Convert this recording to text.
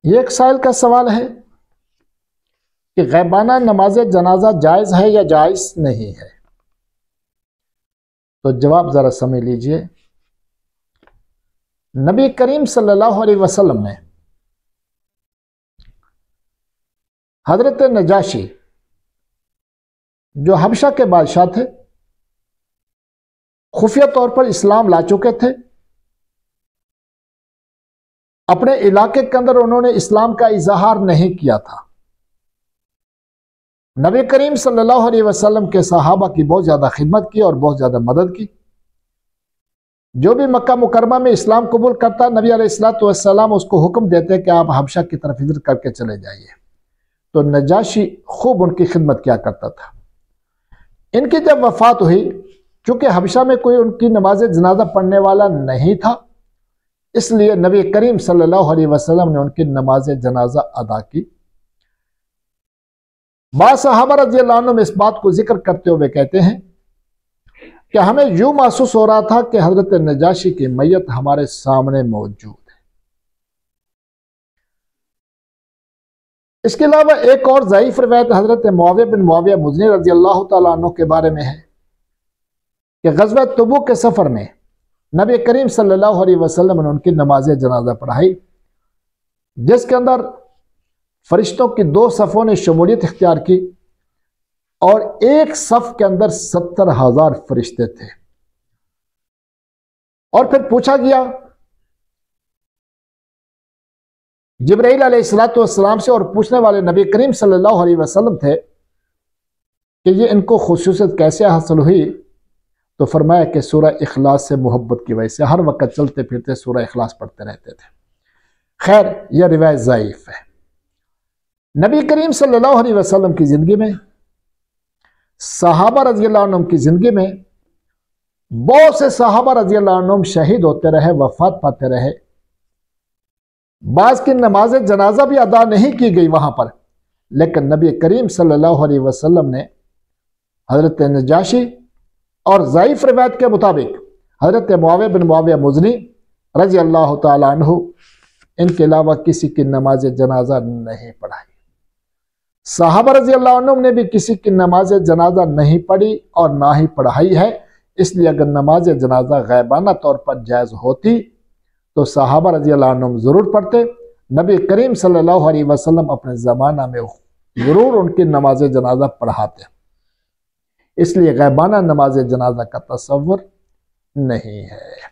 ये एक साइल का सवाल है कि गैबाना नमाज जनाजा जायज़ है या जायज़ नहीं है। तो जवाब ज़रा समझ लीजिए। नबी करीम सल्लल्लाहु अलैहि वसल्लम ने हजरत नजाशी जो हबशा के बादशाह थे, खुफिया तौर पर इस्लाम ला चुके थे, अपने इलाके के अंदर उन्होंने इस्लाम का इजहार नहीं किया था। नबी करीम सल्लल्लाहु अलैहि वसल्लम के सहाबा की बहुत ज़्यादा खिदमत की और बहुत ज़्यादा मदद की। जो भी मक्का मुकरमा में इस्लाम कबूल करता, नबी अलैहिस्सलातु वस्सलाम उसको हुक्म देते कि आप हबशा की तरफ हिजरत करके चले जाइए। तो नजाशी खूब उनकी खिदमत किया करता था। इनकी जब वफात हुई, चूंकि हबशा में कोई उनकी नमाज जनाजा पढ़ने वाला नहीं था, इसलिए नबी करीम सल्लल्लाहु अलैहि वसल्लम ने उनकी नमाज जनाजा अदा की। बाद सहाबा रज़ियल्लाहु अन्हुम इस बात को जिक्र करते हुए कहते हैं कि हमें यूं महसूस हो रहा था कि हजरत नजाशी की मैयत हमारे सामने मौजूद है। इसके अलावा एक और ज़ईफ रिवायत हजरत मुआविया बिन मुआविया मुज़नी रज़ियल्लाहु तआला अन्हु के बारे में है कि ग़ज़वा तबूक के सफ़र में नबी करीम सल्लल्लाहु अलैहि वसल्लम ने उनकी नमाज जनाजा पढ़ाई, जिसके अंदर फरिश्तों की 2 सफ़ों ने शमूलियत इख्तियार की और एक सफ़ के अंदर 70,000 फरिश्ते थे। और फिर पूछा गया जिब्राईल अलैहिस्सलातु वस्सलाम से, और पूछने वाले नबी करीम सल्लल्लाहु अलैहि वसल्लम थे कि ये इनको खुसूसियत कैसे हासिल हुई। तो फरमाया कि सूरह इखलास से मोहब्बत की वजह से हर वक्त चलते फिरते सूरह इखलास पढ़ते रहते थे। खैर, यह रिवायत ज़ईफ है। नबी करीम सल्लल्लाहु अलैहि वसल्लम की ज़िंदगी में, सहाबा रज़ियल्लाहु अन्हुम की ज़िंदगी में बहुत से सहाबा रज़ियल्लाहु अन्हुम शहीद होते रहे, वफात पाते रहे। बाज़ की नमाज जनाजा भी अदा नहीं की गई वहां पर, लेकिन नबी करीम सल्लल्लाहु अलैहि वसल्लम ने हज़रत नजाशी और ज़ईफ रिवायत के मुताबिक हज़रत मुआविया बिन मुआविया मुज़नी रज़ियल्लाहु तआला अन्हु, इनके अलावा किसी की नमाज जनाजा नहीं पढ़ाई। सहाबा रज़ियल्लाहु अन्हुम ने भी किसी की नमाज जनाजा नहीं पढ़ी और ना ही पढ़ाई है। इसलिए अगर नमाज जनाजा गैबाना तौर पर जायज़ होती तो सहाबा रज़ियल्लाहु अन्हुम ज़रूर पढ़ते। नबी करीम सल्लल्लाहु अलैहि वसल्लम अपने ज़माना में ज़रूर उनकी नमाज जनाजा पढ़ाते। इसलिए गैबाना नमाज जनाजा का तसव्वुर नहीं है।